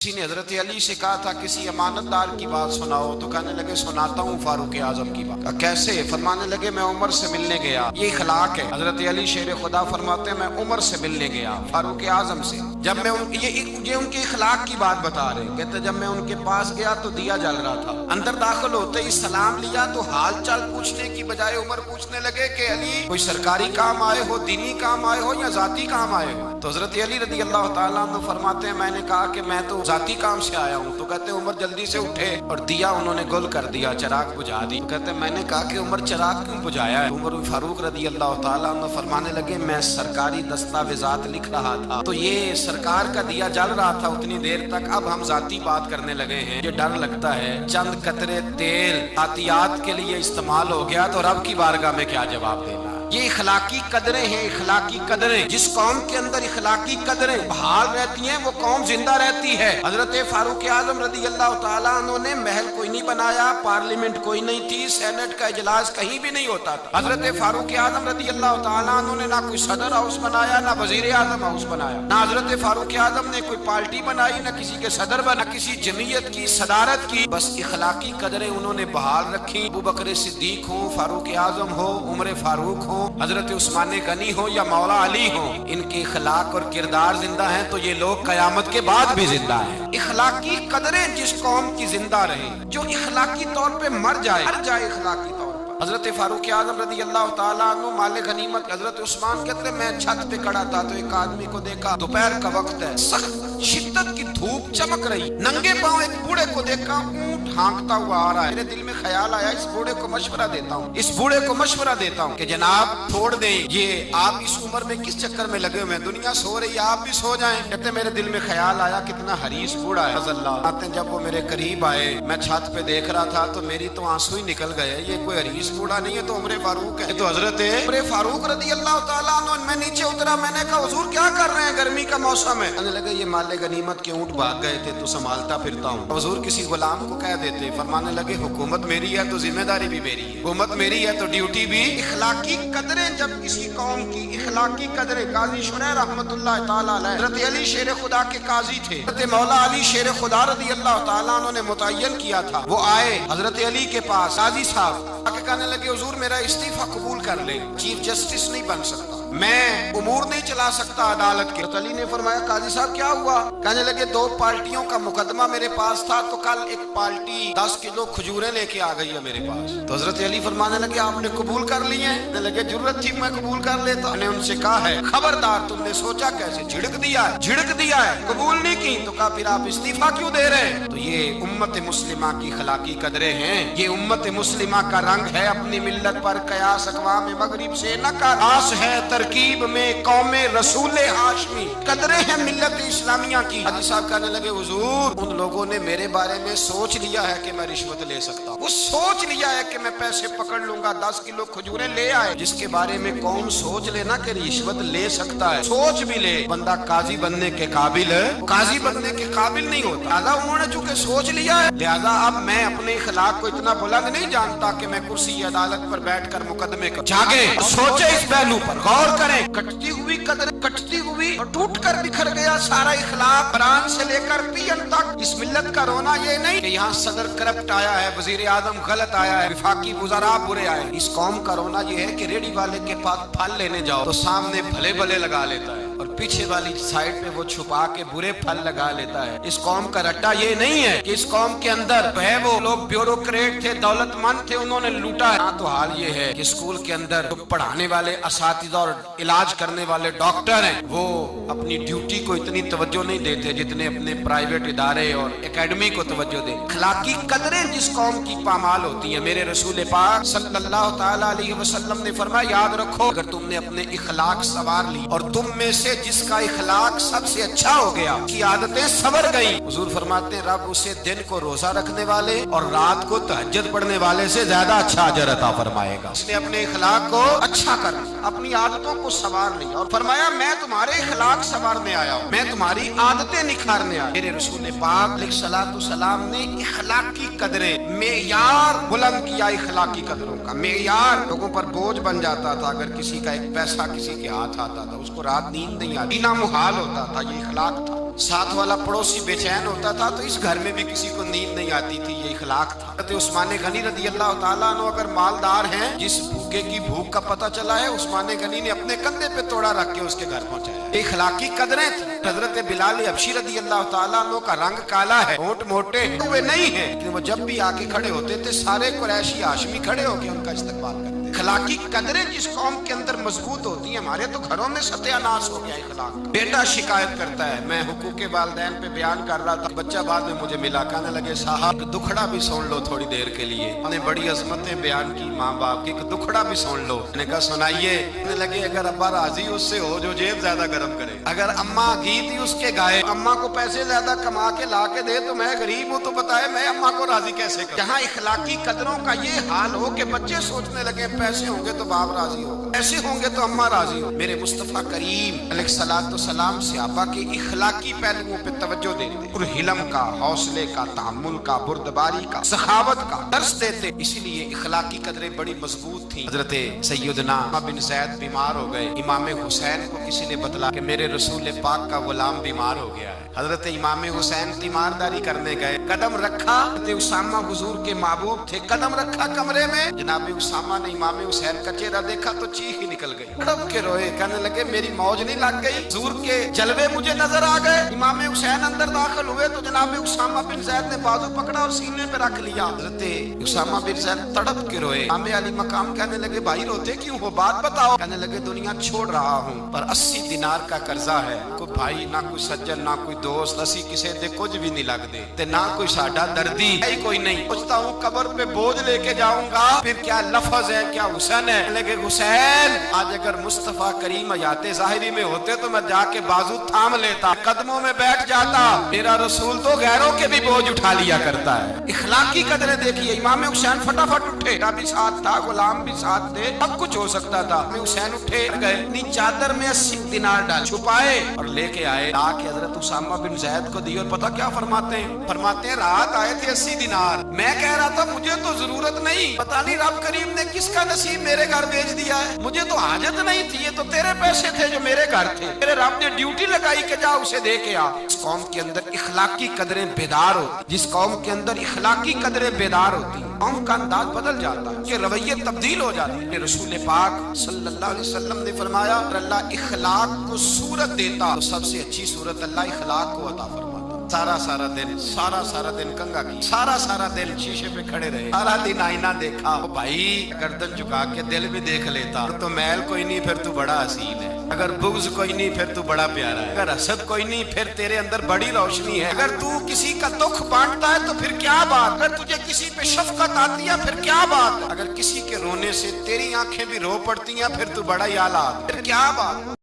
किसी ने हजरत अली से कहा था किसी अमानतदार की बात सुनाओ, तो कहने लगे सुनाता हूँ फारूक आजम की बात। कैसे? फरमाने लगे मैं उमर से मिलने गया। ये इखलाक है। हजरत अली शेर खुदा फरमाते हैं मैं उमर से मिलने गया, फारूक आजम से। जब मैं ये उनके इखलाक की बात बता रहे, कहते जब मैं उनके पास गया तो दिया जल रहा था। अंदर दाखिल होते ही सलाम लिया तो हाल चाल पूछने की बजाय उमर पूछने लगे कि अली कोई सरकारी काम आए हो, दीनी काम आए हो या जाती काम आए हो? तो हजरत अली रदी अल्लाह ताला अन्हु फरमाते हैं मैंने कहा कि मैं तो जाती काम से आया हूँ। तो कहते उमर जल्दी से उठे और दिया उन्होंने गुल कर दिया, चिराग बुझा दी। तो कहते मैंने कहा कि उमर चिराग क्यों बुझाया है? उमर फारूक रदी अल्लाह ताला अन्हु फरमाने लगे मैं सरकारी दस्तावेजात लिख रहा था तो ये सरकार का दिया जल रहा था उतनी देर तक, अब हम जाती बात करने लगे हैं। ये डर लगता है चंद कतरे तेल आतियात के लिए इस्तेमाल हो गया तो रब की बारगाह में क्या जवाब देना। ये इखलाकी कदरें हैं, इखलाकी कदरें। जिस कौम के अंदर इखलाकी कदरें बहाल रहती हैं वो कौम जिंदा रहती है। हजरत फारूक आजम रदी अल्लाह ताला अन्हु ने महल कोई नहीं बनाया, पार्लियामेंट कोई नहीं थी, सेनेट का इजलास कहीं भी नहीं होता था। हजरत फारूक आजम रदी अल्लाह ताला अन्हु ने ना कोई सदर हाउस बनाया, ना वजीर आजम हाउस बनाया, ना हजरत फारूक आजम ने कोई पार्टी बनाई, ना किसी के सदर बना, किसी जमीयत की सदारत की। बस इखलाकी कदरें उन्होंने बहाल रखी। अबू बकर सिद्दीक हो, फारूक आजम हो, उमर फारूक हो, हजरत उस्मान गनी हो या मौला अली हो, इनके इखलाक और किरदार जिंदा हैं तो ये लोग कयामत के बाद भी जिंदा हैं। इखलाकी कदरें जिस कौम की जिंदा रहे, जो इखलाकी तौर पे मर जाए इखलाकी तौर पर। हजरत फारूक आजम रदी अल्लाह ताला अन्हु माले गनीमत। हजरत उस्मान कहते मैं छत पे खड़ा था तो एक आदमी को देखा, दोपहर का वक्त है, सख्त शिद्दत की धूप चमक रही, नंगे पांव एक बूढ़े को देखा, ऊंट हाँकता हुआ आ रहा है। मेरे दिल में ख्याल आया इस बूढ़े को मशवरा देता हूँ, कि जनाब छोड़ दें, ये आप इस उम्र में किस चक्कर में लगे हुए हैं, दुनिया सो रही है आप भी सो जाएं। कहते मेरे दिल में ख्याल आया कितना हरीस बूढ़ा है। आते जब वो मेरे करीब आए, मैं छत पे देख रहा था तो मेरी तो आंसू ही निकल गए। ये कोई हरीस बूढ़ा नहीं है तो उमर फारूक है, तो हजरत उमर फारूक रदी अल्लाह ताला अन्हु। मैं नीचे उतरा, मैंने कहा हुजूर क्या कर रहे हैं, गर्मी का मौसम है। कहने लगे ये माले गनीमत के ऊंट भाग गए थे तो संभालता फिरता हूँ। हुजूर किसी गुलाम को कह देते। फरमाने लगे हुकूमत मेरी है तो जिम्मेदारी भी मेरी है, हुकूमत मेरी है तो ड्यूटी भी। इखलाकी कदरें जब किसी कौम की इखलाकी कदरें, काजी शुरैह रहमतुल्लाह ताला अलैह हजरत अली शेर खुदा के काजी थे, हजरत मौला अली शेर खुदा रदी अल्लाह ताला उन्होंने मुतय्यन किया था। वो आए हजरत अली के पास, काजी साहब आके कहने लगे हुजूर मेरा इस्तीफा कबूल कर ले, चीफ जस्टिस नहीं बन सकता, मैं उमूर नहीं चला सकता अदालत के। अली ने फरमाया काजी साहब क्या हुआ? कहने लगे दो पार्टियों का मुकदमा मेरे पास था तो कल एक पार्टी 10 किलो खजूरें लेके आ गई है मेरे पास। तो हजरत अली फरमाने लगे आपने कबूल कर ली है? कहने लगे जरूरत थी मैं कबूल कर लेता। मैंने उनसे कहा है खबरदार, तुमने सोचा कैसे, झिड़क दिया है, कबूल नहीं की। तो कहा फिर आप इस्तीफा क्यों दे रहे हैं? तो ये उम्मत मुस्लिमा की खलाकी कदरें हैं, ये उम्मत मुस्लिमा का रंग है। अपनी मिल्लत पर कयास अक़वाम मगरिब से न कर, आस है तरकीब में कौमे रसूल हाशमी। कदरें हैं मिल्लत इस्लामिया की। हाजी साहब कहने लगे हुजूर उन लोगों ने मेरे बारे में सोच लिया है कि मैं रिश्वत ले सकता हूँ, वो सोच लिया है कि मैं पैसे पकड़ लूंगा, 10 किलो खजूरें ले आए। जिसके बारे में कौम सोच लेना कि रिश्वत ले सकता है, सोच भी ले, बंदा काजी बनने के काबिल है, काजी बनने के काबिल नहीं होता। लिहाजा उन्होंने चूंकि सोच लिया है, लिहाजा अब मैं अपने इखलाक को इतना बुलंद नहीं जानता कि मैं कुर्सी अदालत पर बैठकर मुकदमे का जागे सोचे, इस पहलू पर गौर करें। कटती हुई कदर कटती हुई और टूट कर बिखर गया सारा इखलाक, बरान से लेकर पियन तक। इस मिल्लत का रोना ये नहीं कि यहाँ सदर करप्ट आया है, वजीर आजम गलत आया है, विफाकी वज़रा बुरे आए। इस कौम का रोना ये है कि रेडी वाले के पास फल लेने जाओ तो सामने भले भले लगा लेता है और पीछे वाली साइड पे वो छुपा के बुरे फल लगा लेता है। इस कौम का रट्टा ये नहीं है कि इस कौम के अंदर है वो लोग ब्यूरोक्रेट थे, दौलतमंद थे, उन्होंने लूटा है। हाँ, तो हाल ये है कि स्कूल के अंदर जो पढ़ाने वाले असातिज़ा और इलाज करने वाले डॉक्टर हैं वो अपनी ड्यूटी को इतनी तवज्जो नहीं देते जितने अपने प्राइवेट इदारे और एकेडमी को तवज्जो दे। अखलाकी कदरें जिस कौम की पामाल होती है, मेरे रसूल पाक सल्लल्लाहु ताला अलैहि वसल्लम ने फरमाया याद रखो अगर तुमने अपने इखलाक सवार ली और तुम में से जिसका इखलाक सबसे अच्छा हो गया, की आदतें संवर गई, हुजूर फरमाते हैं रब उसे दिन को रोजा रखने वाले और रात को तहज्जुद पढ़ने वाले से ज्यादा अच्छा अजर अता फरमाएगा। इसने अपने इखलाक को अच्छा कर, अपनी आदतों को सवार लिया और फरमाया मैं तुम्हारे इखलाक सवारने आया हूँ, मैं तुम्हारी आदतें निखारने आया। मेरे रसूल पाक अलैहिस्सलातु सलाम ने इखलाक की कदरें, मेयार बुलंद किया। इखलाकी कदरों का मेयार लोगों पर बोझ बन जाता था। अगर किसी का एक पैसा किसी के हाथ आता था उसको रात नींद नहीं आती, ना मुहाल होता था। ये इखलाक था। साथ वाला पड़ोसी बेचैन होता था तो इस घर में भी किसी को नींद नहीं आती थी। ये इखलाक था। उस्मान गनी रदी अल्लाह ताला अन्हु अगर मालदार हैं, जिस भूखे की भूख का पता चला है, उस्मान गनी ने अपने कंधे पे तोड़ा रख के उसके घर पहुंचाया। इखलाकी कदरें थी। हजरत बिलाल हबशी रदी अल्लाह ताला अन्हु का रंग काला है, होंठ मोटे हुए नहीं है, लेकिन वो जब भी आके खड़े होते थे सारे कुरैशी हाशमी खड़े होके उनका इस्तकबाल करते। इखलाकी कदरें जिस कौम के अंदर मजबूत होती हैं, हमारे तो घरों में सत्यानाश हो गया इखलाक। बेटा शिकायत करता है, मैं हुकूके वालिदैन पे बयान कर रहा था, बच्चा बाद में मुझे मिला, कहने लगे साहब दुखड़ा भी सुन लो थोड़ी देर के लिए। मैंने बड़ी अजमतें बयान की माँ बाप की, दुखड़ा भी सुन लो। मैंने कहा सुनाइए। कहने लगे अगर अब्बा राजी उससे हो जो जेब ज्यादा गर्म करे, अगर अम्मा गीत ही उसके गाए, अम्मा को पैसे ज्यादा कमा के ला के दे तो मैं गरीब हूँ तो बताए मैं अम्मा को राजी कैसे करूं। जहाँ इखलाकी कदरों का ये हाल हो कि बच्चे सोचने लगे पैसे होंगे तो बाप राजी होगा, पैसे होंगे तो अम्मा राजी हो। मेरे मुस्तफा करीम अलैहिस्सलाम सहाबा के इखलाकी पहलुओं पे तवज्जो देते और हिलम का, हौसले का, तहम्मुल का, बुर्दबारी का, सखावत का दर्स देते। इसीलिए इखलाकी कदरें बड़ी मजबूत थी। हजरत सैयदना बिन ज़ैद बीमार हो गए। इमाम हुसैन को किसी ने बतला कि मेरे रसूल पाक का गुलाम बीमार हो गया है। हजरत इमाम हुसैन तीमारदारी करने गए, कदम रखा, उसामा हुजूर के महबूब थे, कदम रखा कमरे में, जनाब उसामा ने इमाम हुसैन का चेहरा देखा तो चीख ही निकल गई, तड़प के रोए, कहने लगे मेरी मौज नहीं लग गई, हुजूर के जलवे मुझे नजर आ गए। इमाम हुसैन अंदर दाखिल हुए तो जनाब उसामा बिन ज़ैद ने बाजू पकड़ा और सीने पे रख लिया। हजरत उसामा बिन ज़ैद तड़प के रोए। इमाम अली मकाम कहने लगे भाई रोते क्यों हो, बात बताओ। कहने लगे दुनिया छोड़ रहा हूँ पर 80 दिनार का कर्जा है, कोई भाई ना कोई सज्जन ना कोई दोस्त, असी किसी दे कुछ भी नहीं लगते ते ना कोई साडा दर्दी है कोई नहीं। पूछता हूँ कब्र पे बोझ लेके जाऊंगा, फिर क्या लफ्ज है क्या हुसैन है। लगे हुसैन आज अगर मुस्तफा करीम हयाते ज़ाहिरी में होते तो मैं जाके बाजू थाम लेता, कदमों में बैठ जाता। मेरा रसूल तो गैरों के भी बोझ उठा लिया करता है। इखलाकी कदरें देखिए। इमाम हुसैन फटाफट उठे, भी साथ था, गुलाम भी साथ थे, अब कुछ हो सकता था। हुसैन उठे गए, अपनी चादर में 80 दिनार डाल छुपाए और लेके आए, आके हजरत उसामा बिन ज़ैद को दी। और पता क्या फरमाते हैं रात आए थे 80 दिनार, मैं कह रहा था मुझे तो जरूरत नहीं, पता नहीं रब करीम ने किसका नसीब मेरे घर भेज दिया है, मुझे तो हाजत नहीं थी, ये तो तेरे पैसे थे जो मेरे घर थे, मेरे रब ने ड्यूटी लगाई कि जा उसे दे के आ। इस कौम के अंदर इखलाकी कदरें बेदार होती, जिस कौम के अंदर इखलाकी कदरें बेदार होती, कौम का अंदाज बदल जाता है, रवैये तब्दील हो जाते हैं। रसूल पाक सल्लल्लाहु अलैहि वसल्लम ने फरमाया अल्लाह इखलाक को सूरत देता तो सबसे अच्छी सूरत अल्लाह इखलाक को अता फरमाता। सारा दिन कंगा की, सारा दिन शीशे पे खड़े रहे, सारा दिन आईना देखा। ओ भाई गर्दन झुका के दिल भी देख लेता तो मैल कोई नहीं फिर तू बड़ा हसीन है, अगर बुग़्ज़ कोई नहीं फिर तू बड़ा प्यारा है, अगर हसद कोई नहीं फिर तेरे अंदर बड़ी रोशनी है, अगर तू किसी का दुख बांटता है तो फिर क्या बात, अगर तुझे किसी पे शफकत आती है फिर क्या बात, अगर किसी के रोने से तेरी आंखें भी रो पड़ती हैं फिर तू बड़ा ही आला, फिर क्या बात।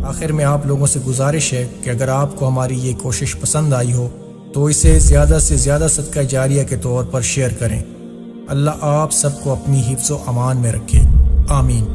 आखिर में आप लोगों से गुजारिश है कि अगर आपको हमारी ये कोशिश पसंद आई हो तो इसे ज़्यादा से ज़्यादा सदका जारिया के तौर पर शेयर करें। अल्लाह आप सबको अपनी हिफ्ज़ व अमान में रखे। आमीन।